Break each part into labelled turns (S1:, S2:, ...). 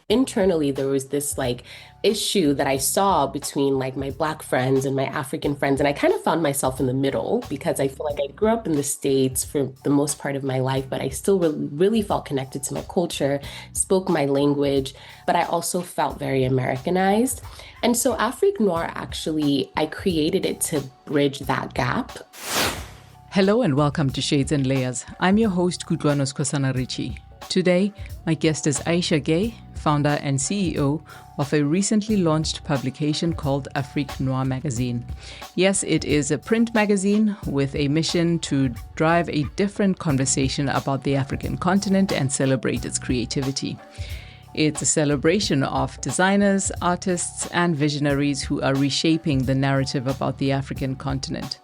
S1: Internally, there was this like issue that I saw between like my Black friends and my African friends. And I kind of found myself in the middle because I feel like I grew up in the States for the most part of my life, but I still really felt connected to my culture, spoke my language, but I also felt very Americanized. And so Afrique Noire, actually, I created it to bridge that gap.
S2: Hello and welcome to Shades and Layers. I'm your host, Kutwanos Kosanarichi. Today, my guest is Isha Gaye, founder and CEO of a recently launched publication called Afrique Noire magazine. Yes, it is a print magazine with a mission to drive a different conversation about the African continent and celebrate its creativity. It's a celebration of designers, artists, and visionaries who are reshaping the narrative about the African continent.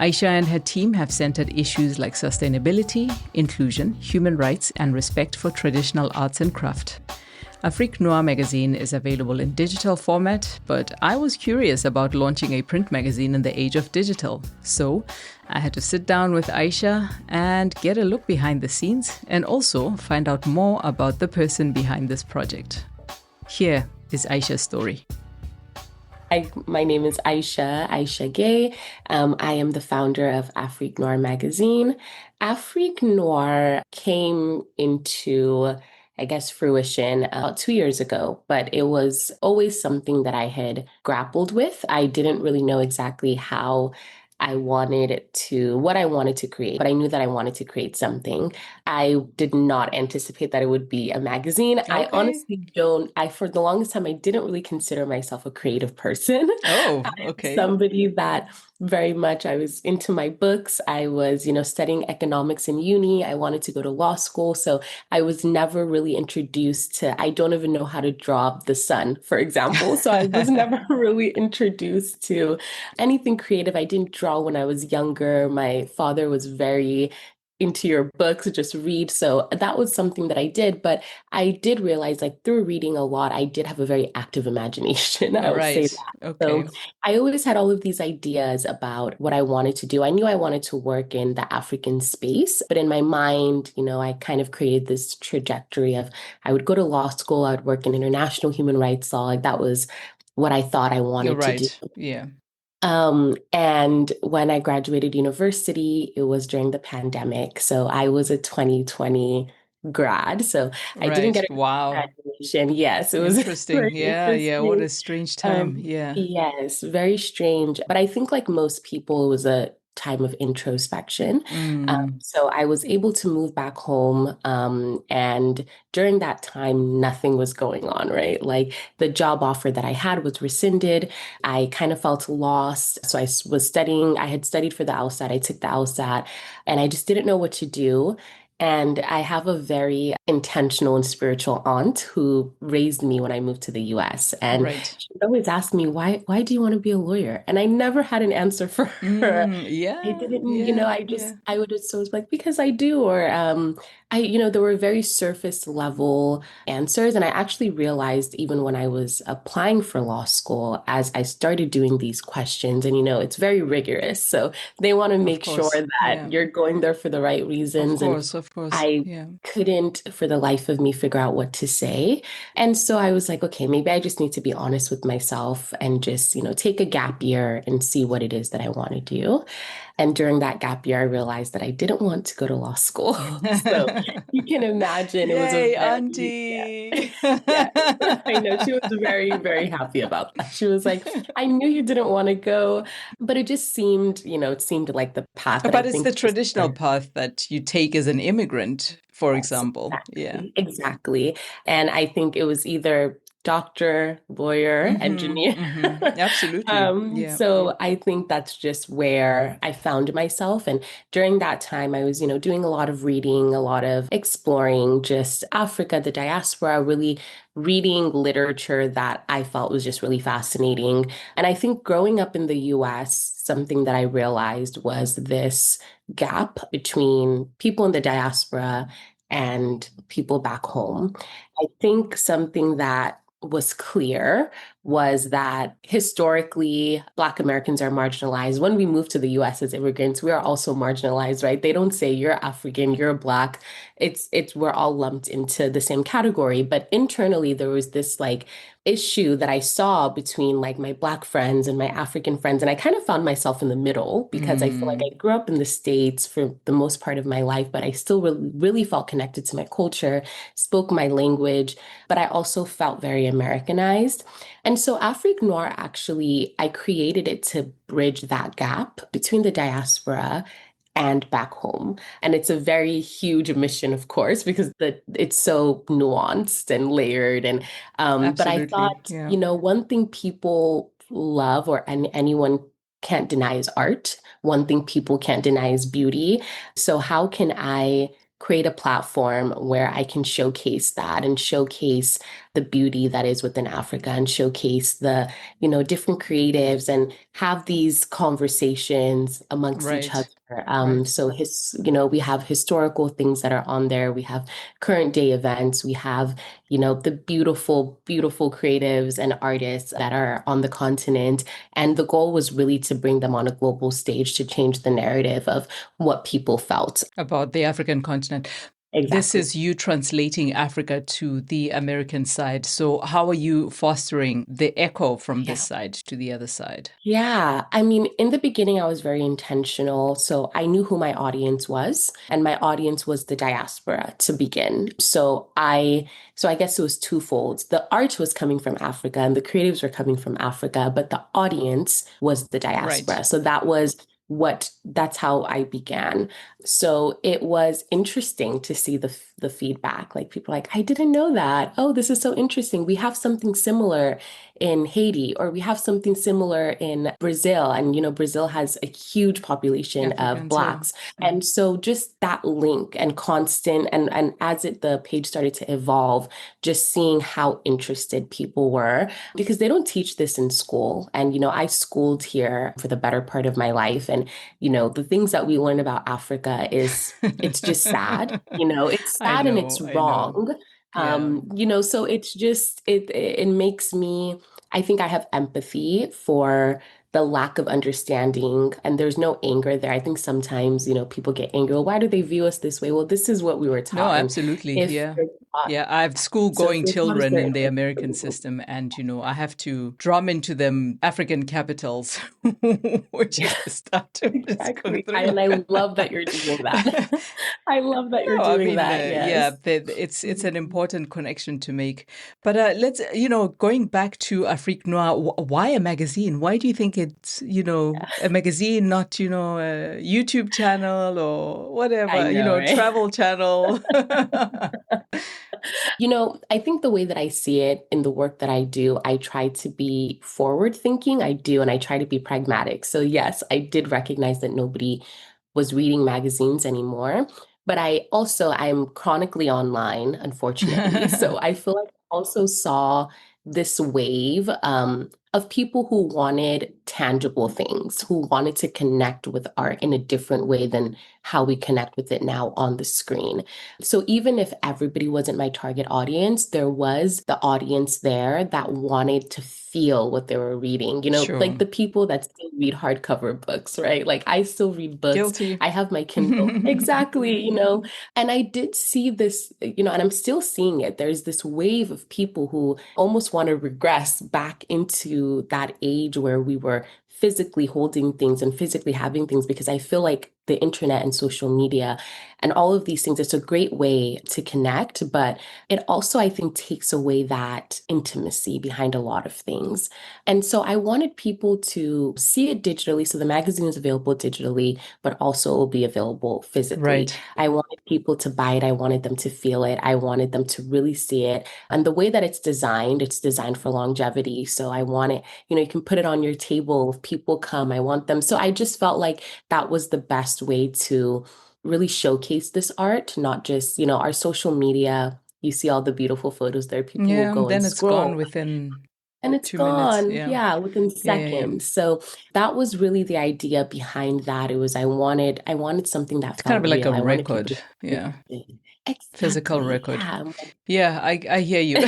S2: Isha and her team have centered issues like sustainability, inclusion, human rights, and respect for traditional arts and craft. Afrique Noire magazine is available in digital format, but I was curious about launching a print magazine in the age of digital. So I had to sit down with Isha and get a look behind the scenes and also find out more about the person behind this project. Here is Isha's story.
S1: My name is Isha Gaye. I am the founder of Afrique Noire magazine. Afrique Noire came into, I guess, fruition about 2 years ago, but it was always something that I had grappled with. I didn't really know exactly what I wanted to create, but I knew that I wanted to create something. I did not anticipate that it would be a magazine.
S2: Okay.
S1: I honestly don't, for the longest time, I didn't really consider myself a creative person.
S2: Oh,
S1: I'm
S2: okay.
S1: somebody that very much, I was into my books. I was, studying economics in uni. I wanted to go to law school. So I was never really introduced to, I don't even know how to draw the sun, for example. So I was never really introduced to anything creative. I didn't draw when I was younger. My father was very into your books, just read. So that was something that I did. But I did realize, like, through reading a lot, I did have a very active imagination. I would say
S2: Right.
S1: that.
S2: Okay.
S1: So I always had all of these ideas about what I wanted to do. I knew I wanted to work in the African space, but in my mind, I kind of created this trajectory of I would go to law school, I would work in international human rights law. Like that was what I thought I
S2: You're
S1: wanted to do.
S2: right. Yeah.
S1: And when I graduated university, it was during the pandemic. So I was a 2020 grad. So I didn't
S2: Right.
S1: get a
S2: Wow.
S1: graduation. Yes, it was
S2: Interesting.
S1: very
S2: Yeah. Yeah. What
S1: interesting.
S2: a strange time. Yeah.
S1: Yes, very strange. But I think like most people, it was a time of introspection.
S2: Mm.
S1: So I was able to move back home. And during that time, nothing was going on, right? Like the job offer that I had was rescinded. I kind of felt lost. So was studying, I had studied for the LSAT. I took the LSAT and I just didn't know what to do. And I have a very intentional and spiritual aunt who raised me when I moved to the US. And
S2: Right.
S1: she would always ask me, why do you want to be a lawyer? And I never had an answer for her. I
S2: Yeah.
S1: didn't,
S2: Yeah.
S1: I
S2: Yeah.
S1: I would just always be like, because I do, or there were very surface level answers. And I actually realized even when I was applying for law school, as I started doing these questions, and it's very rigorous. So they want to
S2: Of
S1: make sure
S2: course. Yeah.
S1: that you're going there for the right
S2: Of
S1: reasons. And
S2: course. Of course.
S1: I
S2: Yeah.
S1: couldn't for the life of me figure out what to say. And so I was like, okay, maybe I just need to be honest with myself and just, take a gap year and see what it is that I want to do. And during that gap year, I realized that I didn't want to go to law school. So you can imagine it was a
S2: Yay,
S1: very, yeah,
S2: Auntie.
S1: yeah, I know she was very, very happy about that. She was like, I knew you didn't want to go, but it just seemed, it seemed like the path that I
S2: But it's
S1: think
S2: the
S1: was
S2: traditional path that you take as an immigrant, for
S1: yes,
S2: example. Yeah.
S1: exactly. And I think it was either doctor, lawyer, engineer.
S2: Absolutely. Yeah.
S1: So I think that's just where I found myself. And during that time, I was, doing a lot of reading, a lot of exploring just Africa, the diaspora, really reading literature that I felt was just really fascinating. And I think growing up in the US, something that I realized was this gap between people in the diaspora and people back home. I think something that was clear was that historically, Black Americans are marginalized. When we moved to the US as immigrants, we are also marginalized, right? They don't say you're African, you're Black. It's we're all lumped into the same category. But internally, there was this like issue that I saw between like my Black friends and my African friends. And I kind of found myself in the middle because I feel like
S2: Mm,
S1: I grew up in the States for the most part of my life, but I still really felt connected to my culture, spoke my language, but I also felt very Americanized. And so Afrique Noire actually, I created it to bridge that gap between the diaspora and back home. And it's a very huge mission, of course, because it's so nuanced and layered. And but I
S2: absolutely.
S1: thought,
S2: Yeah.
S1: you know, one thing people love anyone can't deny is art. One thing people can't deny is beauty. So how can I create a platform where I can showcase that and showcase the beauty that is within Africa and showcase the, you know, different creatives and have these conversations amongst each other.
S2: Right. Right.
S1: So you know, we have historical things that are on there. We have current day events. We have, you know, the beautiful, beautiful creatives and artists that are on the continent. And the goal was really to bring them on a global stage to change the narrative of what people felt.
S2: About the African continent. This
S1: Exactly.
S2: is you translating Africa to the American side. So, how are you fostering the echo from this
S1: Yeah.
S2: side to the other side?
S1: Yeah, I mean, in the beginning, I was very intentional. So I knew who my audience was, and my audience was the diaspora to begin. So I guess it was twofold. The art was coming from Africa, and the creatives were coming from Africa, but the audience was the
S2: Right.
S1: diaspora. So that's how I began. So it was interesting to see the feedback. Like people like, I didn't know that. Oh, this is so interesting. We have something similar in Haiti, or we have something similar in Brazil. And, you know, Brazil has a huge population of
S2: Africans, yeah.
S1: Blacks.
S2: Yeah.
S1: And so just that link and constant, and as the page started to evolve, just seeing how interested people were, because they don't teach this in school. And, you know, I schooled here for the better part of my life. And, you know, the things that we learn about Africa it's just sad. You know, it's
S2: I
S1: sad and it's
S2: know, I know.
S1: wrong.
S2: Yeah.
S1: You know, so it's just it makes me, I think I have empathy for the lack of understanding, and there's no anger there. I think sometimes, you know, people get angry. Well, why do they view us this way? Well, this is what we were
S2: No,
S1: taught. And
S2: absolutely.
S1: if
S2: Yeah.
S1: you're taught,
S2: Yeah, I have
S1: so if
S2: school-going
S1: you're taught a
S2: children in
S1: certain
S2: the
S1: way,
S2: American system, and I have to drum into them African capitals, which is the start of this
S1: exactly.
S2: country.
S1: And I love that you're doing that. I love that you're
S2: No, I
S1: doing
S2: mean,
S1: that.
S2: yeah,
S1: Yes.
S2: it's an important connection to make. But let's, going back to Afrique Noire, why a magazine? Why do you think it's, a magazine, not, a YouTube channel or
S1: I
S2: whatever,
S1: know, right?
S2: travel channel?
S1: You know, I think the way that I see it in the work that I do, I try to be forward thinking. I do, and I try to be pragmatic. So, yes, I did recognize that nobody was reading magazines anymore. But I'm chronically online, unfortunately. So I feel like I also saw this wave of people who wanted tangible things, who wanted to connect with art in a different way than how we connect with it now on the screen. So even if everybody wasn't my target audience, there was the audience there that wanted to feel what they were reading. You know, like
S2: Sure.
S1: the people that still read hardcover books, right? Like I still read books.
S2: Guilty.
S1: I have my Kindle. Exactly, you know. And I did see this, you know, and I'm still seeing it. There's this wave of people who almost want to regress back into that age where we were physically holding things and physically having things, because I feel like the internet and social media and all of these things, it's a great way to connect, but it also, I think, takes away that intimacy behind a lot of things. And so I wanted people to see it digitally. So the magazine is available digitally, but also will be available physically.
S2: Right.
S1: I wanted people to buy it. I wanted them to feel it. I wanted them to really see it. And the way that it's designed for longevity. So I want it, you know, you can put it on your table if people come. I want them. So I just felt like that was the best way to really showcase this art, not just, you know, our social media. You see all the beautiful photos there. People will
S2: Yeah,
S1: go and
S2: then it's gone
S1: scroll
S2: within
S1: and it's
S2: 2 minutes.
S1: gone.
S2: Yeah.
S1: Yeah, within
S2: Yeah, yeah, yeah.
S1: seconds. So that was really the idea behind that. It was I wanted something that
S2: It's kind
S1: felt
S2: of like a
S1: real. I wanted people
S2: record.
S1: to feel
S2: Yeah.
S1: it.
S2: physical
S1: Exactly.
S2: record.
S1: Yeah.
S2: Yeah, I hear you.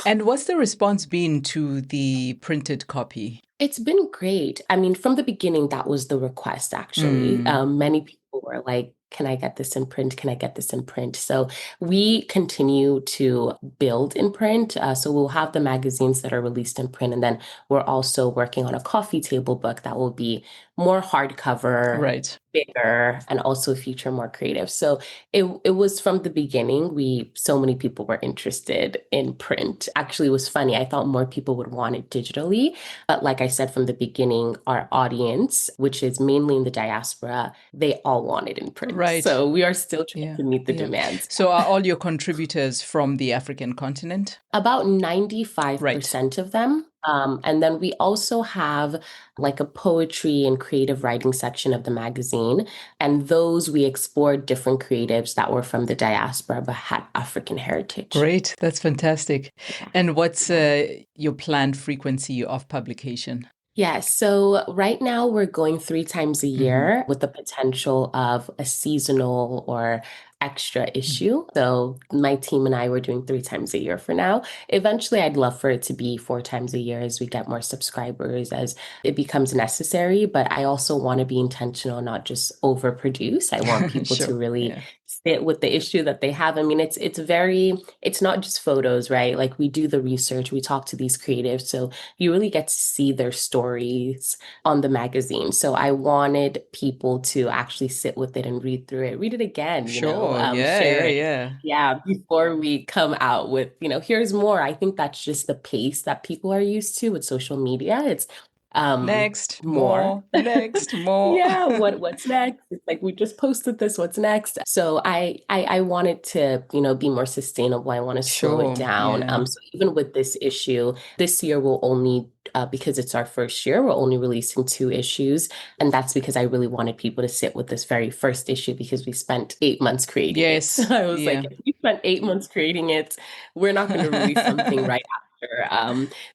S2: And what's the response been to the printed copy?
S1: It's been great. I mean, from the beginning, that was the request, actually.
S2: Mm,
S1: Many people were like, can I get this in print? Can I get this in print? So we continue to build in print. So we'll have the magazines that are released in print. And then we're also working on a coffee table book that will be more hardcover,
S2: right.
S1: bigger, and also feature more creative. So it was from the beginning, so many people were interested in print. Actually, it was funny. I thought more people would want it digitally. But like I said from the beginning, our audience, which is mainly in the diaspora, they all want it in print.
S2: Right.
S1: So we are still trying
S2: Yeah.
S1: to meet the
S2: Yeah.
S1: demands.
S2: So are all your contributors from the African continent?
S1: About
S2: Right.
S1: 95% of them. And then we also have like a poetry and creative writing section of the magazine. And those we explored different creatives that were from the diaspora but had African heritage.
S2: Great. That's fantastic.
S1: Yeah.
S2: And what's your planned frequency of publication?
S1: Yes. So right now we're going 3 times a
S2: Hmm.
S1: year with the potential of a seasonal or extra issue. So my team and I were doing 3 times a year for now. Eventually, I'd love for it to be 4 times a year as we get more subscribers, as it becomes necessary. But I also want to be intentional, not just overproduce. I want people to
S2: Sure.
S1: really
S2: Yeah.
S1: sit with the issue that they have. I mean, it's not just photos, right? Like we do the research, we talk to these creatives. So you really get to see their stories on the magazine. So I wanted people to actually sit with it and read through it, read it again,
S2: Sure. Yeah.
S1: share
S2: Yeah.
S1: it.
S2: Yeah.
S1: Yeah, before we come out with, here's more. I think that's just the pace that people are used to with social media. It's
S2: Next,
S1: more.
S2: more, next, more.
S1: Yeah, what's next? It's like we just posted this, what's next? So I wanted to, be more sustainable. I want to slow it
S2: Sure.
S1: down.
S2: Yeah.
S1: So even with this issue, this year we'll only because it's our first year, we're only releasing 2 issues. And that's because I really wanted people to sit with this very first issue because we spent 8 months creating it. So
S2: Yes.
S1: I was like,
S2: Yeah.
S1: if we spent 8 months creating it, we're not going to release something right after.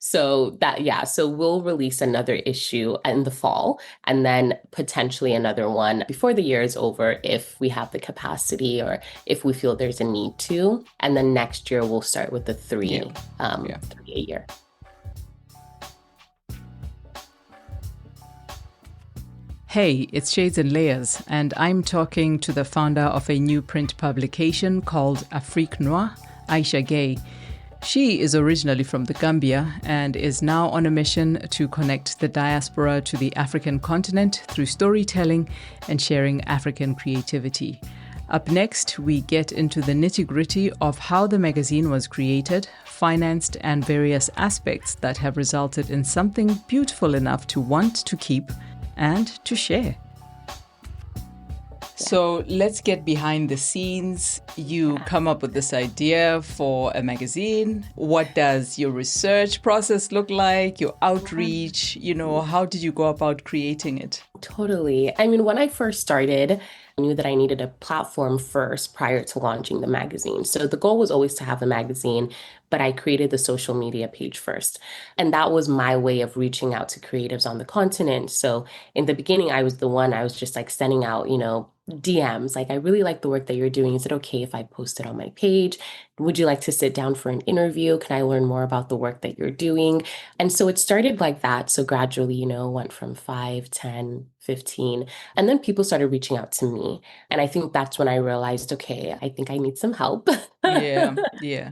S1: So we'll release another issue in the fall and then potentially another one before the year is over if we have the capacity or if we feel there's a need to. And then next year we'll start with the
S2: Yeah. Yeah.
S1: 3 a year.
S2: Hey, it's Shades and Layers, and I'm talking to the founder of a new print publication called Afrique Noire, Isha Gaye. She is originally from the Gambia and is now on a mission to connect the diaspora to the African continent through storytelling and sharing African creativity. Up next, we get into the nitty-gritty of how the magazine was created, financed, and various aspects that have resulted in something beautiful enough to want to keep and to share. So let's get behind the scenes. You come up with this idea for a magazine. What does your research process look like? Your outreach? How did you go about creating it?
S1: Totally. I mean, when I first started, I knew that I needed a platform first prior to launching the magazine. So the goal was always to have a magazine, but I created the social media page first. And that was my way of reaching out to creatives on the continent. So in the beginning, I was just like sending out, DMs. Like, I really like the work that you're doing. Is it okay if I post it on my page? Would you like to sit down for an interview? Can I learn more about the work that you're doing? And so it started like that. So gradually, went from 5, 10, 15. And then people started reaching out to me. And I think that's when I realized, okay, I think I need some help.
S2: Yeah, yeah.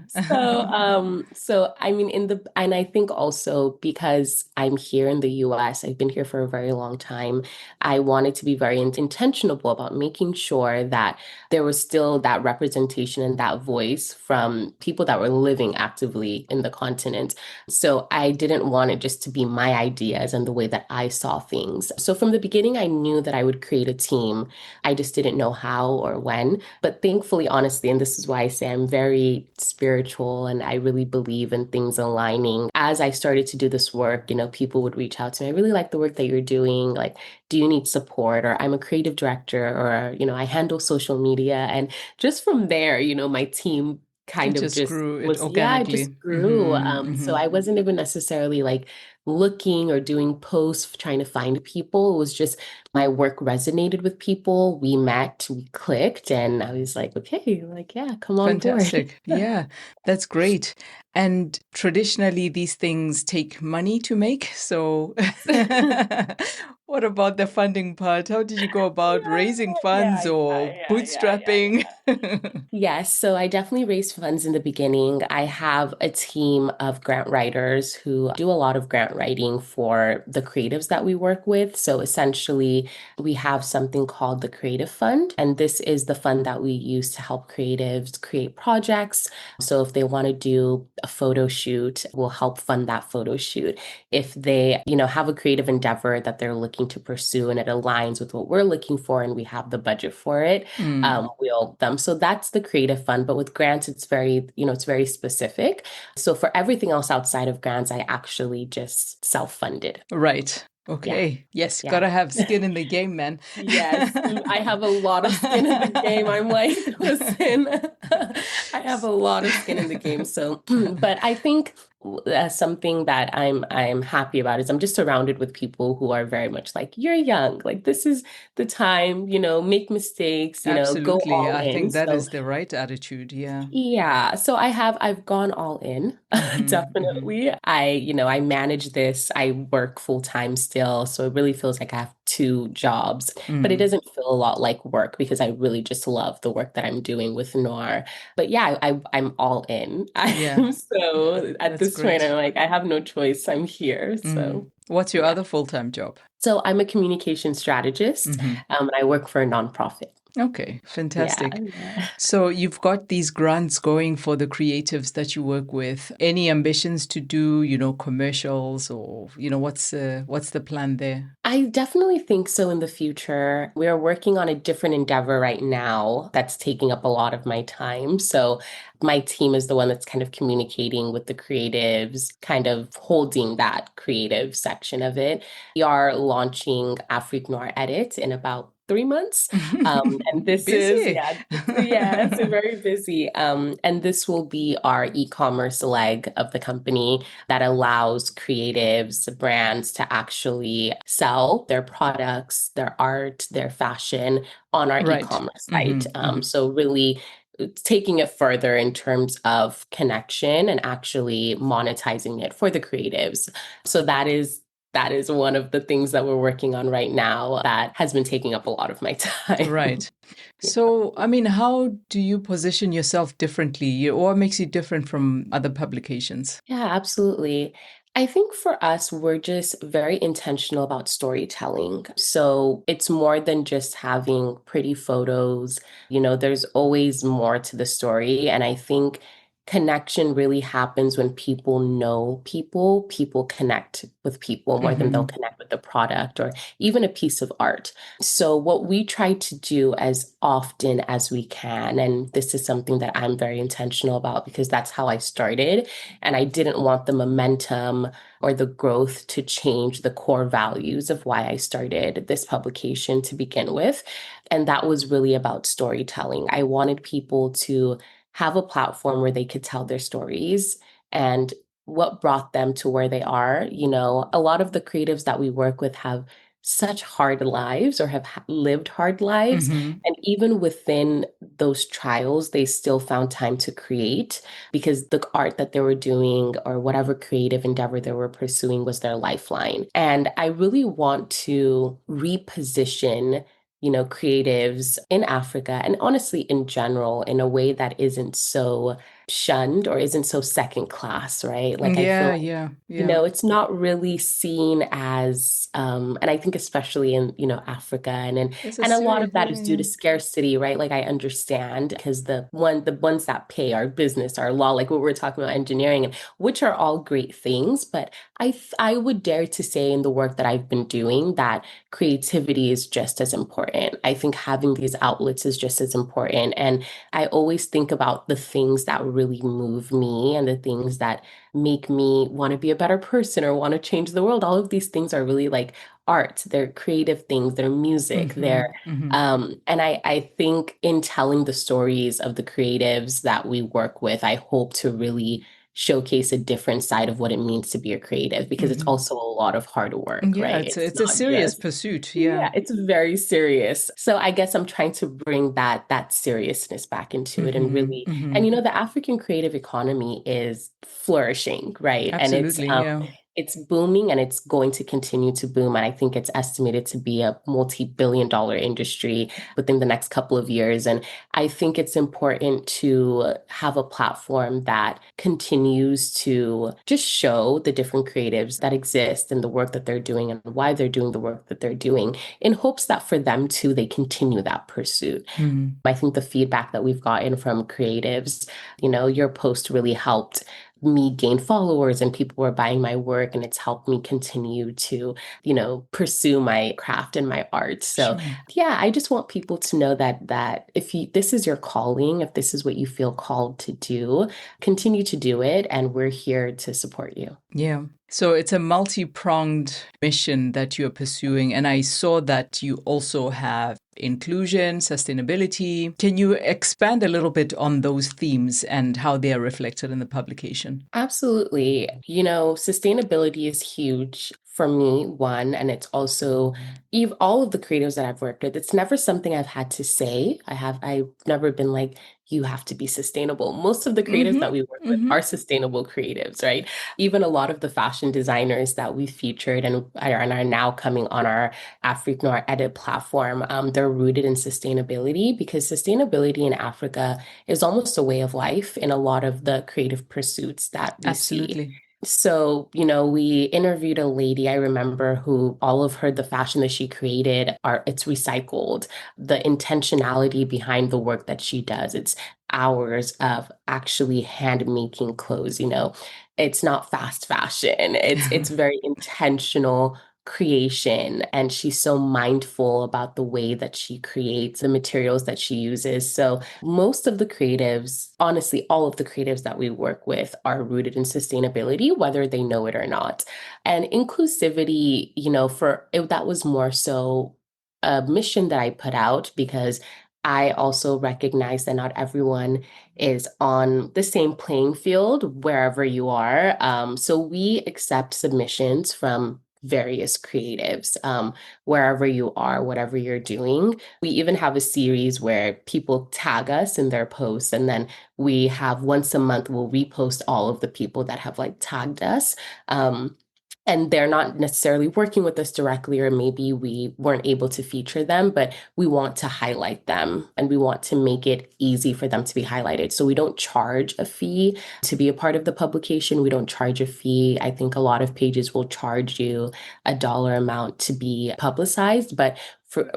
S1: So I mean, and I think also because I'm here in the US, I've been here for a very long time. I wanted to be very intentional about making sure that there was still that representation and that voice from people that were living actively in the continent. So I didn't want it just to be my ideas and the way that I saw things. So from the beginning, I knew that I would create a team. I just didn't know how or when. But thankfully, honestly, and this is why I say I'm very spiritual and I really believe in things aligning. As I started to do this work, people would reach out to me. I really like the work that you're doing. Like, do you need support? Or I'm a creative director, or, I handle social media. And just from there, my team kind
S2: It
S1: of
S2: just
S1: just
S2: grew it
S1: was, yeah, it
S2: organically.
S1: just grew.
S2: Mm-hmm,
S1: So
S2: mm-hmm.
S1: I wasn't even necessarily like looking or doing posts, trying to find people. It was just my work resonated with people. We met, we clicked, and I was like, okay, like, yeah, come on board.
S2: Fantastic. Yeah, that's great. And traditionally, these things take money to make. So, what about the funding part? How did you go about raising funds or bootstrapping?
S1: Yes, so I definitely raised funds in the beginning. I have a team of grant writers who do a lot of grant writing for the creatives that we work with. So essentially, we have something called the Creative Fund, and this is the fund that we use to help creatives create projects. So if they want to do a photo shoot, we'll help fund that photo shoot. If they, have a creative endeavor that they're looking to pursue and it aligns with what we're looking for and we have the budget for it,
S2: Mm,
S1: wheel them. So that's the creative fund. But with grants, it's very, it's very specific. So for everything else outside of grants, I actually just self-funded.
S2: right.
S1: Yeah.
S2: Okay. Yes,
S1: Yeah.
S2: gotta have skin in the game, man.
S1: Yes, I have a lot of skin in the game. I'm like, listen, I have a lot of skin in the game. So, but I think something that I'm happy about is I'm just surrounded with people who are very much like, you're young, like this is the time, make mistakes, go
S2: Absolutely.
S1: all
S2: I
S1: in.
S2: think that
S1: So
S2: is the right attitude. Yeah.
S1: yeah, so I've gone all in,
S2: Hmm.
S1: definitely. I manage this. I work full time still, so it really feels like I have two jobs, but it
S2: Mm.
S1: doesn't feel a lot like work because I really just love the work that I'm doing with Noir. But yeah, I'm all in.
S2: Yeah.
S1: I'm so at
S2: That's
S1: this point, I'm
S2: great.
S1: like, I have no choice. I'm here.
S2: Mm.
S1: So
S2: What's your
S1: yeah.
S2: other full-time job?
S1: So I'm a communication strategist,
S2: Hmm.
S1: and I work for a nonprofit.
S2: Okay,
S1: Yeah,
S2: fantastic.
S1: yeah.
S2: So you've got these grants going for the creatives that you work with. Any ambitions to do, commercials or, what's the plan there?
S1: I definitely think so in the future. We are working on a different endeavor right now that's taking up a lot of my time. So my team is the one that's kind of communicating with the creatives, kind of holding that creative section of it. We are launching Afrique Noire Edits in about 3 months. And this is,
S2: Busy.
S1: yeah, so very busy. And this will be our e-commerce leg of the company that allows creatives, brands to actually sell their products, their art, their fashion on our
S2: Right.
S1: e-commerce
S2: Hmm.
S1: site. So really taking it further in terms of connection and actually monetizing it for the creatives. So that is one of the things that we're working on right now that has been taking up a lot of my time.
S2: Right. So, I mean, how do you position yourself differently, or what makes you different from other publications?
S1: Yeah, absolutely. I think for us, we're just very intentional about storytelling. So it's more than just having pretty photos. There's always more to the story. And I think connection really happens when people know people, people connect with people more than they'll
S2: Hmm.
S1: connect with the product or even a piece of art. So what we try to do as often as we can, and this is something that I'm very intentional about because that's how I started and I didn't want the momentum or the growth to change the core values of why I started this publication to begin with. And that was really about storytelling. I wanted people to have a platform where they could tell their stories and what brought them to where they are. A lot of the creatives that we work with have such hard lives or have lived hard lives.
S2: Hmm.
S1: And even within those trials, they still found time to create because the art that they were doing or whatever creative endeavor they were pursuing was their lifeline. And I really want to reposition creatives in Africa and honestly in general in a way that isn't so shunned or isn't so second class, right? Like I feel
S2: Yeah, yeah, yeah.
S1: it's not really seen as, and I think especially in, Africa
S2: It's a
S1: and a lot
S2: serious,
S1: of that
S2: yeah,
S1: is due
S2: yeah.
S1: to scarcity, right? Like I understand because the ones that pay are business, our law, like what we're talking about, engineering, and which are all great things. But I would dare to say in the work that I've been doing that creativity is just as important. I think having these outlets is just as important. And I always think about the things that really move me and the things that make me want to be a better person or want to change the world. All of these things are really like art. They're creative things, they're music,
S2: Hmm.
S1: they're
S2: Hmm.
S1: and I think in telling the stories of the creatives that we work with, I hope to really showcase a different side of what it means to be a creative, because it's also a lot of hard work,
S2: Yeah,
S1: right?
S2: it's a
S1: Not
S2: serious
S1: just,
S2: pursuit. Yeah.
S1: yeah, it's very serious. So I guess I'm trying to bring that seriousness back into it and really, and the African creative economy is flourishing, right? And
S2: Absolutely. Yeah.
S1: it's booming and it's going to continue to boom. And I think it's estimated to be a multi-billion-dollar industry within the next couple of years. And I think it's important to have a platform that continues to just show the different creatives that exist and the work that they're doing and why they're doing the work that they're doing, in hopes that for them too, they continue that pursuit. I think the feedback that we've gotten from creatives, your post really helped me gain followers and people were buying my work, and it's helped me continue to, pursue my craft and my art. So
S2: Sure.
S1: yeah, I just want people to know that if this is your calling, if this is what you feel called to do, continue to do it, and we're here to support you.
S2: Yeah. So it's a multi-pronged mission that you're pursuing. And I saw that you also have inclusion, sustainability. Can you expand a little bit on those themes and how they are reflected in the publication?
S1: Absolutely. Sustainability is huge for me, one, and it's also all of the creatives that I've worked with. It's never something I've had to say. I've never been like, you have to be sustainable. Most of the creatives that we work with are sustainable creatives, right? Even a lot of the fashion designers that we featured and are now coming on our Afrique Noire Edit platform, they're rooted in sustainability, because sustainability in Africa is almost a way of life in a lot of the creative pursuits that we see.
S2: Absolutely.
S1: So, we interviewed a lady, I remember, who all of the fashion that she created it's recycled. The intentionality behind the work that she does, it's hours of actually hand making clothes, it's not fast fashion. It's very intentional creation, and she's so mindful about the way that she creates the materials that she uses. So most of the creatives, honestly, all of the creatives that we work with are rooted in sustainability, whether they know it or not. And inclusivity, that was more so a mission that I put out, because I also recognize that not everyone is on the same playing field wherever you are. So we accept submissions from various creatives, wherever you are, whatever you're doing. We even have a series where people tag us in their posts, and then we have once a month, we'll repost all of the people that have tagged us. And they're not necessarily working with us directly, or maybe we weren't able to feature them, but we want to highlight them and we want to make it easy for them to be highlighted. So we don't charge a fee to be a part of the publication. We don't charge a fee. I think a lot of pages will charge you a dollar amount to be publicized, but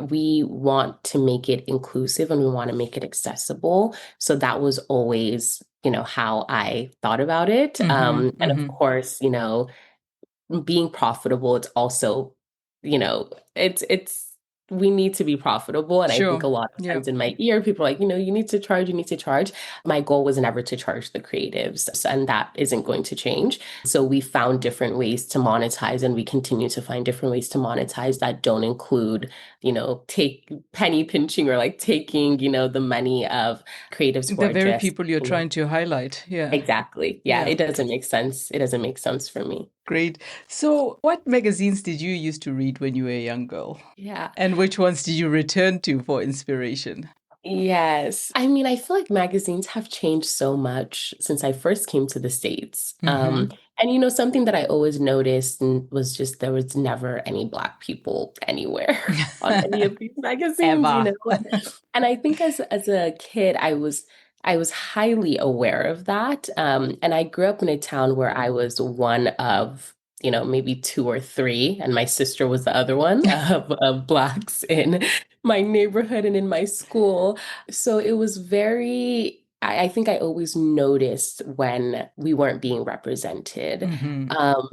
S1: we want to make it inclusive and we want to make it accessible. So that was always, how I thought about it. And of course, being profitable, it's also, it's we need to be profitable. And I think a
S2: Sure.
S1: lot of
S2: Yeah.
S1: times in my ear, people are like, you need to charge, you need to charge. My goal was never to charge the creatives, and that isn't going to change. So we found different ways to monetize, and we continue to find different ways to monetize that don't include, take penny pinching, or taking, the money of creatives who
S2: The
S1: are
S2: very
S1: just,
S2: people you're trying to highlight. Yeah.
S1: exactly. Yeah,
S2: Yeah.
S1: it doesn't make sense. It doesn't make sense for me.
S2: Great. So, what magazines did you used to read when you were a young girl?
S1: Yeah.
S2: And which ones did you return to for inspiration?
S1: Yes. I mean, I feel like magazines have changed so much since I first came to the States. And something that I always noticed was just there was never any Black people anywhere on any of these magazines,
S2: Ever.
S1: And I think as a kid, I was highly aware of that. And I grew up in a town where I was one of, maybe two or three, and my sister was the other one of Blacks in my neighborhood and in my school. So it was I think I always noticed when we weren't being represented.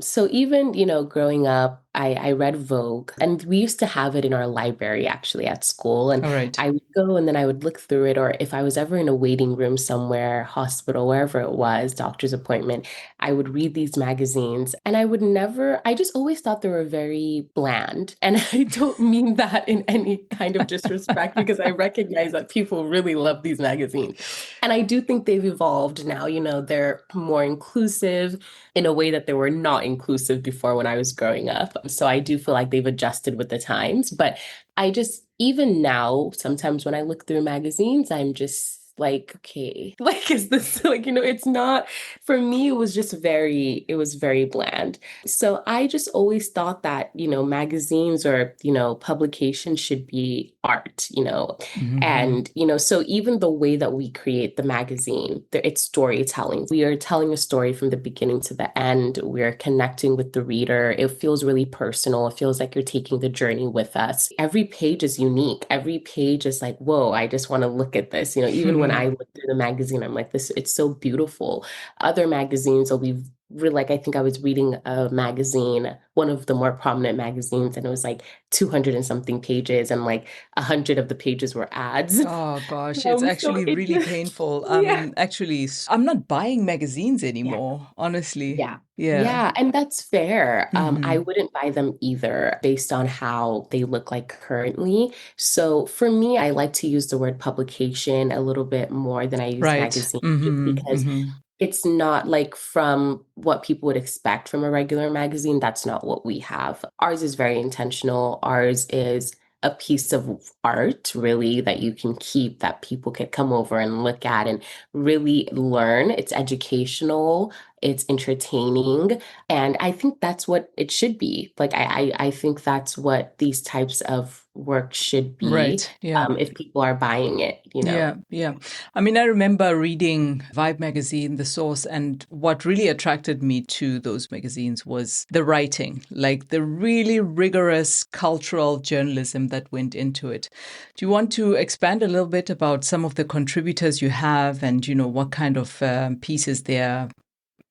S1: So even, growing up, I read Vogue, and we used to have it in our library actually at school. And
S2: All right.
S1: I would go and then I would look through it, or if I was ever in a waiting room somewhere, hospital, wherever it was, doctor's appointment, I would read these magazines, and I just always thought they were very bland. And I don't mean that in any kind of disrespect, because I recognize that people really love these magazines. And I do think they've evolved now. They're more inclusive in a way that they were not inclusive before when I was growing up. So I do feel like they've adjusted with the times. But I just, even now, sometimes when I look through magazines, I'm just like, okay, like, is this like, it's not, for me, it was very bland. So I just always thought that, magazines or, publications should be art,
S2: Mm-hmm.
S1: and, so even the way that we create the magazine, it's storytelling. We are telling a story from the beginning to the end. We're connecting with the reader. It feels really personal. It feels like you're taking the journey with us. Every page is unique. Every page is like, whoa, I just want to look at this. Even when I look through the magazine, I'm like, this, it's so beautiful. Other magazines will be really, like, I think I was reading a magazine, one of the more prominent magazines, and it was like 200 and something pages, and like 100 of the pages were ads.
S2: Oh gosh, it's
S1: So
S2: actually
S1: it
S2: really
S1: just,
S2: painful.
S1: yeah.
S2: I'm not buying magazines
S1: Yeah.
S2: anymore, honestly.
S1: Yeah.
S2: Yeah.
S1: Yeah. And that's fair. I
S2: Hmm.
S1: wouldn't buy them either based on how they look like currently. So for me, I like to use the word publication a little bit more than I use
S2: Right.
S1: magazine, just
S2: Hmm.
S1: because
S2: Hmm.
S1: it's not like from what people would expect from a regular magazine. That's not what we have. Ours is very intentional. Ours is a piece of art, really, that you can keep, that people could come over and look at and really learn. It's educational, it's entertaining. And I think that's what it should be. Like, I think that's what these types of work should be,
S2: Right. Yeah.
S1: if people are buying it.
S2: Yeah, yeah. I mean, I remember reading Vibe magazine, The Source, and what really attracted me to those magazines was the writing, like the really rigorous cultural journalism that went into it. Do you want to expand a little bit about some of the contributors you have and, what kind of pieces they're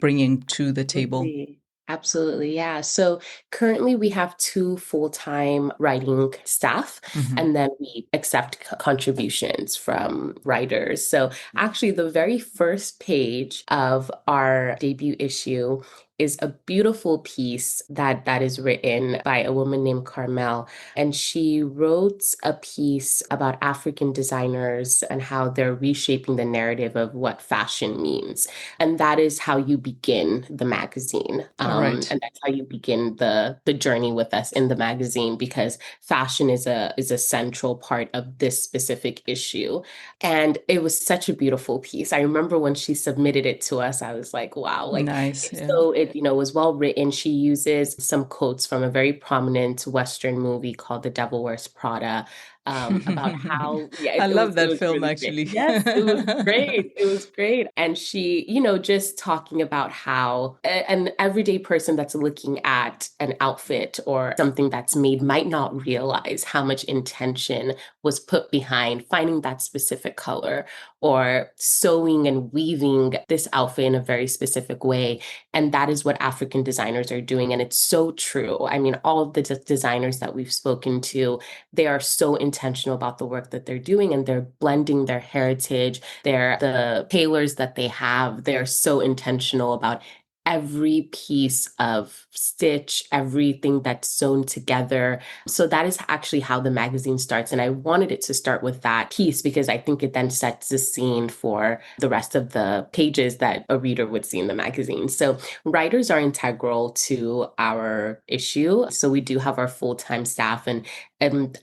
S2: bringing to the table?
S1: Absolutely. Absolutely. Yeah. So currently we have two full-time writing staff,
S2: Hmm.
S1: and then we accept contributions from writers. So actually, the very first page of our debut issue is a beautiful piece that is written by a woman named Carmel. And she wrote a piece about African designers and how they're reshaping the narrative of what fashion means. And that is how you begin the magazine.
S2: All right.
S1: And that's how you begin the journey with us in the magazine, because fashion is a central part of this specific issue. And it was such a beautiful piece. I remember when she submitted it to us, I was like, wow, like,
S2: Nice.
S1: it's
S2: Yeah.
S1: so, was well written. She uses some quotes from a very prominent Western movie called The Devil Wears Prada, about how, yeah,
S2: I love
S1: it
S2: that
S1: was
S2: film,
S1: really great.
S2: actually.
S1: Yes, it was great. It was great. And she, just talking about how an everyday person that's looking at an outfit or something that's made might not realize how much intention was put behind finding that specific color, or sewing and weaving this outfit in a very specific way. And that is what African designers are doing. And it's so true. I mean, all of the designers that we've spoken to, they are so intentional about the work that they're doing, and they're blending their heritage, the tailors that they have, they're so intentional about every piece of stitch, everything that's sewn together. So that is actually how the magazine starts. And I wanted it to start with that piece because I think it then sets the scene for the rest of the pages that a reader would see in the magazine. So writers are integral to our issue. So we do have our full-time staff, and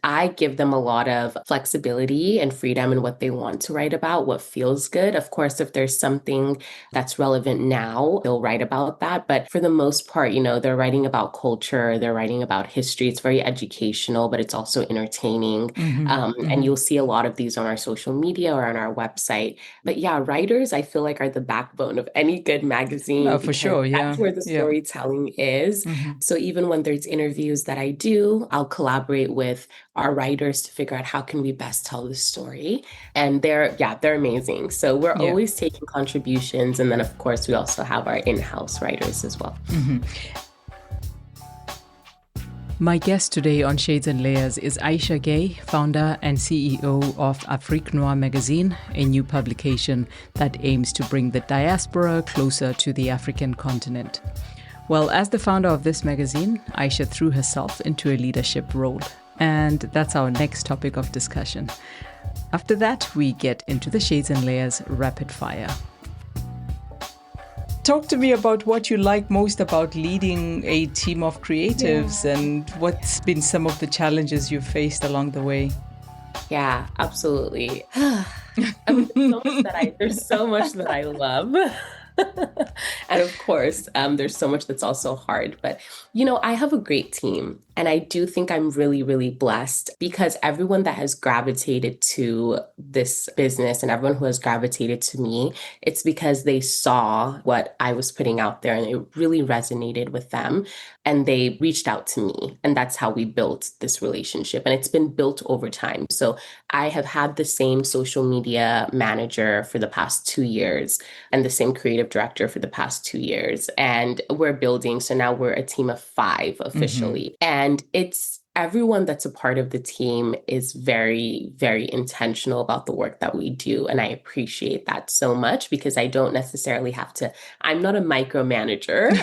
S1: I give them a lot of flexibility and freedom in what they want to write about, what feels good. Of course, if there's something that's relevant now, they'll write about that. But for the most part, they're writing about culture, they're writing about history. It's very educational, but it's also entertaining.
S2: Hmm.
S1: And
S2: Hmm.
S1: you'll see a lot of these on our social media or on our website. But yeah, writers, I feel like, are the backbone of any good magazine,
S2: For
S1: because
S2: sure.
S1: that's
S2: Yeah.
S1: where the
S2: Yeah.
S1: storytelling is.
S2: Hmm.
S1: So even when there's interviews that I do, I'll collaborate with our writers to figure out how can we best tell the story. And they're amazing. So we're
S2: Yeah.
S1: always taking contributions. And then of course we also have our in-house writers as well.
S2: Hmm. My guest today on Shades and Layers is Isha Gaye, founder and CEO of Afrique Noire magazine, a new publication that aims to bring the diaspora closer to the African continent. Well, as the founder of this magazine, Isha threw herself into a leadership role. And that's our next topic of discussion. After that, we get into the Shades and Layers rapid fire. Talk to me about what you like most about leading a team of creatives and what's been some of the challenges you've faced along the way.
S1: Yeah, absolutely. I mean, there's so much that I love. And of course, there's so much that's also hard. But, I have a great team. And I do think I'm really, really blessed because everyone that has gravitated to this business and everyone who has gravitated to me, it's because they saw what I was putting out there and it really resonated with them. And they reached out to me. And that's how we built this relationship. And it's been built over time. So I have had the same social media manager for the past 2 years and the same creative director for the past 2 years. And we're building. So now we're a team of 5 officially. And it's everyone that's a part of the team is very, very intentional about the work that we do. And I appreciate that so much because I don't necessarily have to, I'm not a micromanager.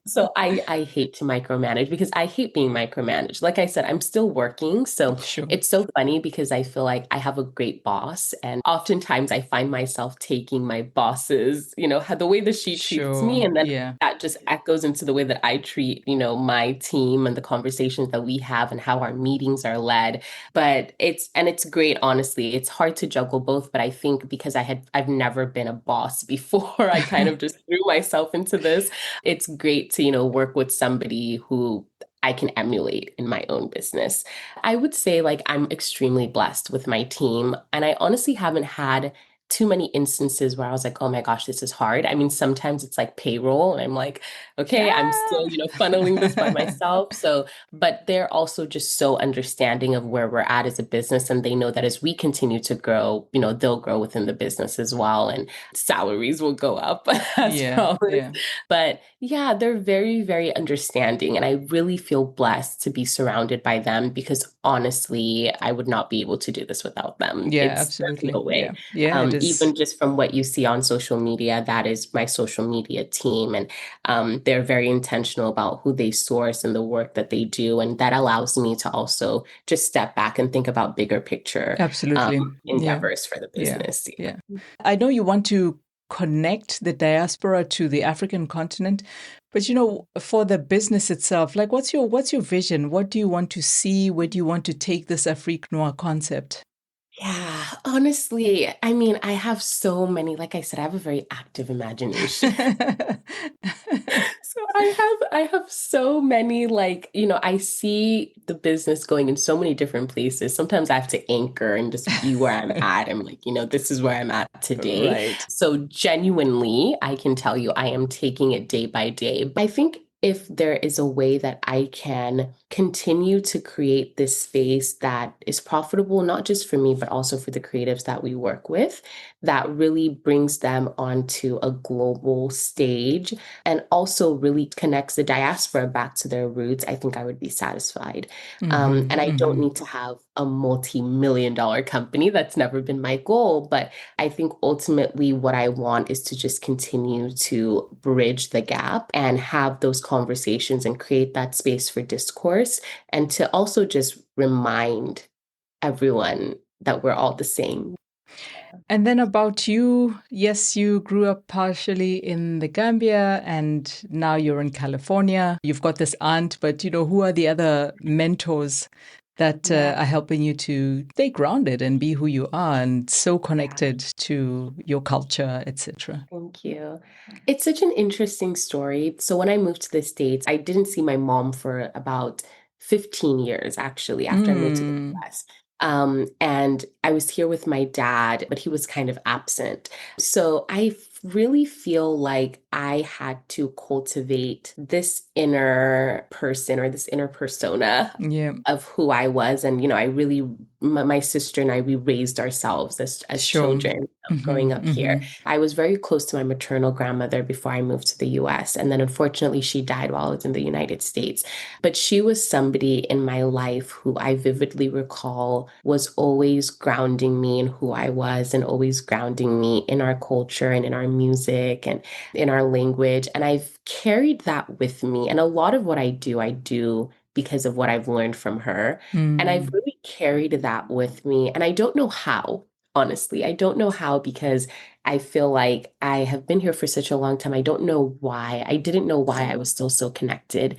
S1: So I hate to micromanage because I hate being micromanaged. Like I said, I'm still working. So
S2: Sure.
S1: it's so funny because I feel like I have a great boss. And oftentimes I find myself taking my boss's, the way that she treats me. And then that just echoes into the way that I treat, my team and the conversations that we have and how our meetings are led. But it's great, honestly. It's hard to juggle both, but I think because I've never been a boss before, I kind of just threw myself into this. It's great to, work with somebody who I can emulate in my own business. I would say I'm extremely blessed with my team. And I honestly haven't had too many instances where I was like, oh my gosh, this is hard. I mean, sometimes it's like payroll and I'm like, okay, I'm still, funneling this by myself. So, but they're also just so understanding of where we're at as a business. And they know that as we continue to grow, they'll grow within the business as well. And salaries will go up as always. But yeah, they're very, very understanding. And I really feel blessed to be surrounded by them because honestly, I would not be able to do this without them.
S2: Absolutely.
S1: No way.
S2: It is.
S1: Even just from what you see on social media, that is my social media team. And they're very intentional about who they source and the work that they do. And that allows me to also just step back and think about bigger picture endeavors for the business.
S2: Yeah. I know you want to connect the diaspora to the African continent, but for the business itself, what's your vision? What do you want to see? Where do you want to take this Afrique Noire concept?
S1: Yeah, honestly, I mean, I have so many, like I said, I have a very active imagination. So I have so many, I see the business going in so many different places. Sometimes I have to anchor and just be where I'm at. I'm like, this is where I'm at today.
S2: Right.
S1: So genuinely, I can tell you, I am taking it day by day. I think if there is a way that I can continue to create this space that is profitable, not just for me, but also for the creatives that we work with, that really brings them onto a global stage and also really connects the diaspora back to their roots, I think I would be satisfied. And I don't need to have a multi-million-dollar company. That's never been my goal. But I think ultimately what I want is to just continue to bridge the gap and have those conversations and create that space for discourse and to also just remind everyone that we're all the same.
S2: And then about you, yes, you grew up partially in the Gambia and now you're in California. You've got this aunt, but who are the other mentors that are helping you to stay grounded and be who you are and so connected to your culture, etc.?
S1: Thank you. It's such an interesting story. So when I moved to the States, I didn't see my mom for about 15 years, actually, after I moved to the US. And I was here with my dad, but he was kind of absent. So I really feel like I had to cultivate this inner person or this inner persona of who I was. And, I really, my sister and I, we raised ourselves as children growing up here. I was very close to my maternal grandmother before I moved to the US. And then unfortunately, she died while I was in the United States. But she was somebody in my life who I vividly recall was always grounding me in who I was and always grounding me in our culture and in our music and in our language. And I've carried that with me. And a lot of what I do because of what I've learned from her. And I've
S2: Mm.
S1: really carried that with me. And I don't know how, honestly. I don't know how because I feel like I have been here for such a long time. I don't know why. I didn't know why I was still so connected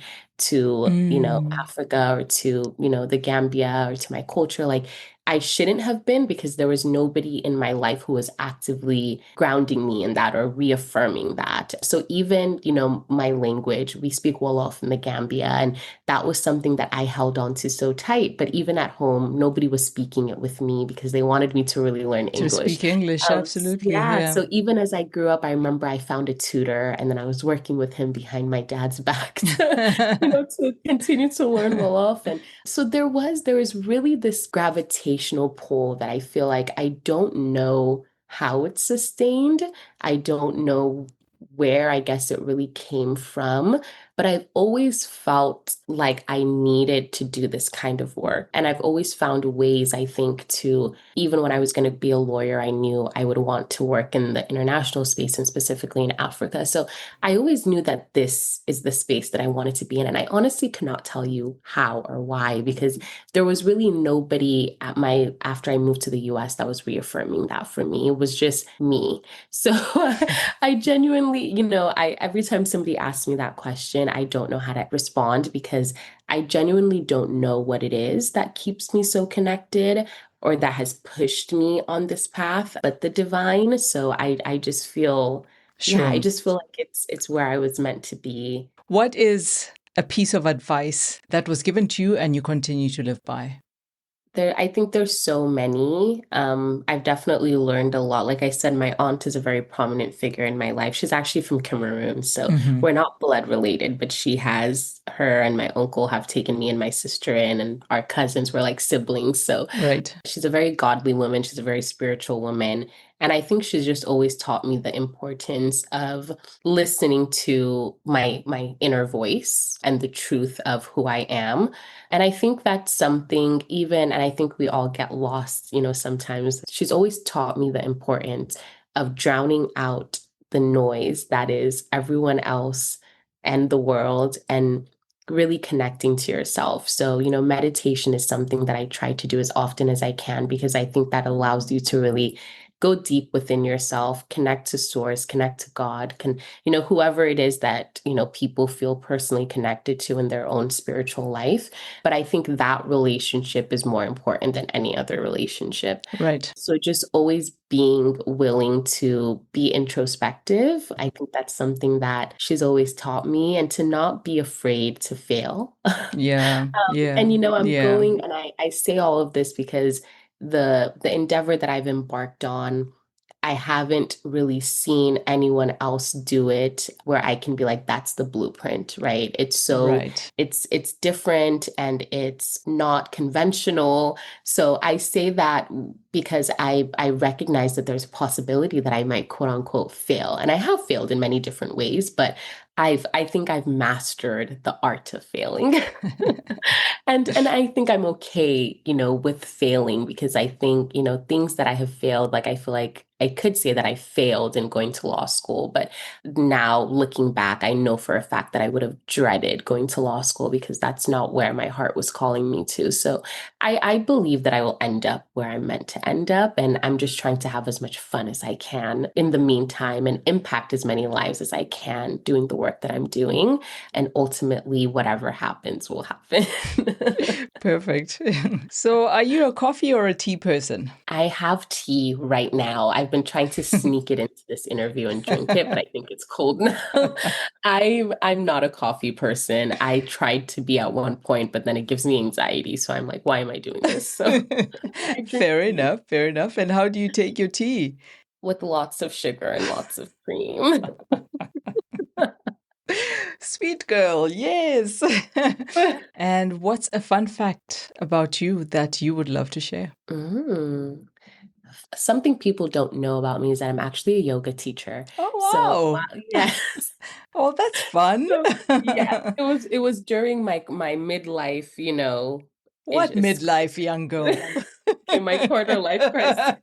S1: to,
S2: Mm.
S1: Africa or to, the Gambia or to my culture. Like I shouldn't have been because there was nobody in my life who was actively grounding me in that or reaffirming that. So even, my language, we speak Wolof in the Gambia, and that was something that I held on to so tight. But even at home, nobody was speaking it with me because they wanted me to really learn
S2: To
S1: English.
S2: speak English, absolutely.
S1: Yeah,
S2: Yeah.
S1: so even as I grew up, I remember I found a tutor and then I was working with him behind my dad's back to, to continue to learn Wolof. And so there was really this gravitational pull that I feel like I don't know how it's sustained. I don't know where I guess it really came from, but I've always felt like I needed to do this kind of work. And I've always found ways, I think, to, even when I was going to be a lawyer, I knew I would want to work in the international space and specifically in Africa. So I always knew that this is the space that I wanted to be in. And I honestly cannot tell you how or why, because there was really nobody after I moved to the US that was reaffirming that for me. It was just me. So I genuinely, every time somebody asks me that question, I don't know how to respond because I genuinely don't know what it is that keeps me so connected or that has pushed me on this path, but the divine. So I just feel, yeah, I
S2: Sure.
S1: just feel like it's where I was meant to be.
S2: What is a piece of advice that was given to you and you continue to live by?
S1: I think there's so many. I've definitely learned a lot. Like I said, my aunt is a very prominent figure in my life. She's actually from Cameroon, so
S2: Hmm.
S1: we're not blood related, but her and my uncle have taken me and my sister in, and our cousins were like siblings. So
S2: Right.
S1: she's a very godly woman. She's a very spiritual woman. And I think she's just always taught me the importance of listening to my inner voice and the truth of who I am. And I think that's something even, and I think we all get lost, sometimes. She's always taught me the importance of drowning out the noise that is everyone else and the world and really connecting to yourself. So, meditation is something that I try to do as often as I can because I think that allows you to really go deep within yourself, connect to source, connect to God, whoever it is that, people feel personally connected to in their own spiritual life. But I think that relationship is more important than any other relationship.
S2: Right.
S1: So just always being willing to be introspective. I think that's something that she's always taught me and to not be afraid to fail.
S2: Yeah. Yeah.
S1: And I'm
S2: Yeah.
S1: going and I say all of this because the endeavor that I've embarked on, I haven't really seen anyone else do it where I can be like, that's the blueprint, right?
S2: Right.
S1: It's different and it's not conventional. So I say that because I recognize that there's a possibility that I might quote unquote fail. And I have failed in many different ways, but I think I've mastered the art of failing. And I think I'm okay, with failing because I think, things that I have failed, like I feel like I could say that I failed in going to law school, but now looking back, I know for a fact that I would have dreaded going to law school because that's not where my heart was calling me to. So I believe that I will end up where I'm meant to end up. And I'm just trying to have as much fun as I can in the meantime and impact as many lives as I can doing the work that I'm doing. And ultimately, whatever happens will happen.
S2: Perfect. So, are you a coffee or a tea person?
S1: I have tea right now. I've been trying to sneak it into this interview and drink it, but I think it's cold now. I'm not a coffee person. I tried to be at one point, but then it gives me anxiety. So I'm like, why am I doing this? So I drink
S2: Fair
S1: tea
S2: enough. Fair enough. And how do you take your tea?
S1: with lots of sugar and lots of cream.
S2: Sweet girl, yes. And what's a fun fact about you that you would love to share?
S1: Mm. Something people don't know about me is that I'm actually a yoga teacher. So,
S2: Oh,
S1: wow,
S2: wow.
S1: yes.
S2: Oh, that's fun.
S1: So, yes, it was during my midlife,
S2: What
S1: it's
S2: midlife, young girl?
S1: Okay, my quarter life crisis.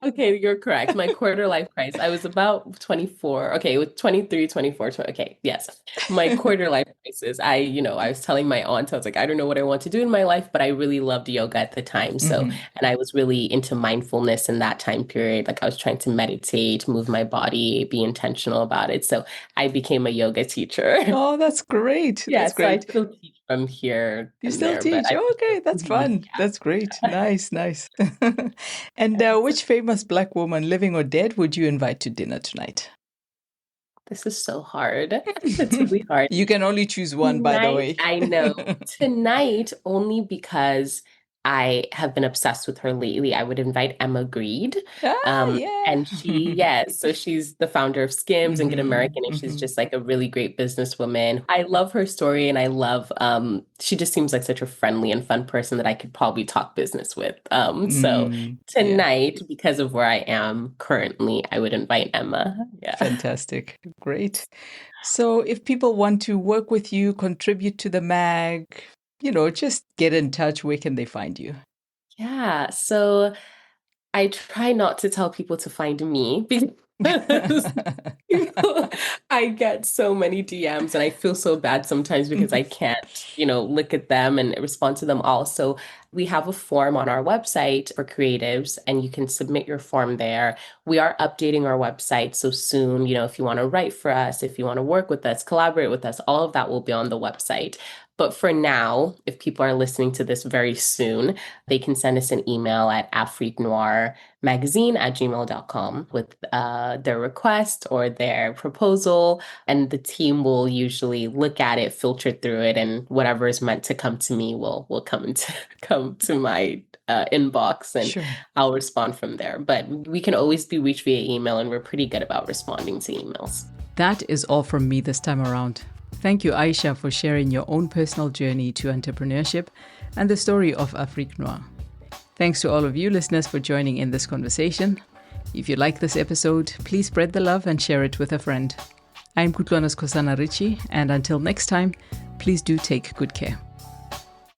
S1: Okay, you're correct. My quarter life crisis. I was about 24. Okay, with 23, 24. Okay, yes. My quarter life crisis. I was telling my aunt, I was like, I don't know what I want to do in my life, but I really loved yoga at the time. So,
S2: Mhm.
S1: and I was really into mindfulness in that time period. Like I was trying to meditate, move my body, be intentional about it. So I became a yoga teacher.
S2: Oh, that's great.
S1: Yeah,
S2: That's
S1: so I
S2: great.
S1: still teach from here
S2: You
S1: and
S2: still
S1: there, but
S2: teach. Oh, okay, that's fun. That's great.
S1: yeah.
S2: Nice, nice. And which famous Black woman, living or dead, would you invite to dinner tonight?
S1: This is so hard. It's really hard.
S2: You can only choose one, by the
S1: Tonight,
S2: way.
S1: I know. Tonight, only because I have been obsessed with her lately, I would invite Emma Greed.
S2: Ah, yeah.
S1: And yes, so she's the founder of Skims and Good
S2: Hmm.
S1: American, and she's
S2: Hmm.
S1: just like a really great businesswoman. I love her story, and I love, she just seems like such a friendly and fun person that I could probably talk business with. So
S2: Mm, yeah.
S1: tonight, because of where I am currently, I would invite Emma. Yeah.
S2: Fantastic. Great. So if people want to work with you, contribute to the mag, just get in touch, where can they find you?
S1: Yeah. So I try not to tell people to find me because I get so many DMs and I feel so bad sometimes because I can't, look at them and respond to them all. So we have a form on our website for creatives and you can submit your form there. We are updating our website. So soon, if you want to write for us, if you want to work with us, collaborate with us, all of that will be on the website. But for now, if people are listening to this very soon, they can send us an email at Afrique Noire magazine@gmail.com with their request or their proposal. And the team will usually look at it, filter through it, and whatever is meant to come to me will come to my inbox and
S2: Sure.
S1: I'll respond from there. But we can always be reached via email and we're pretty good about responding to emails.
S2: That is all from me this time around. Thank you, Aisha, for sharing your own personal journey to entrepreneurship and the story of Afrique Noire. Thanks to all of you listeners for joining in this conversation. If you like this episode, please spread the love and share it with a friend. I'm Kutlwana Skosana Richie, and until next time, please do take good care.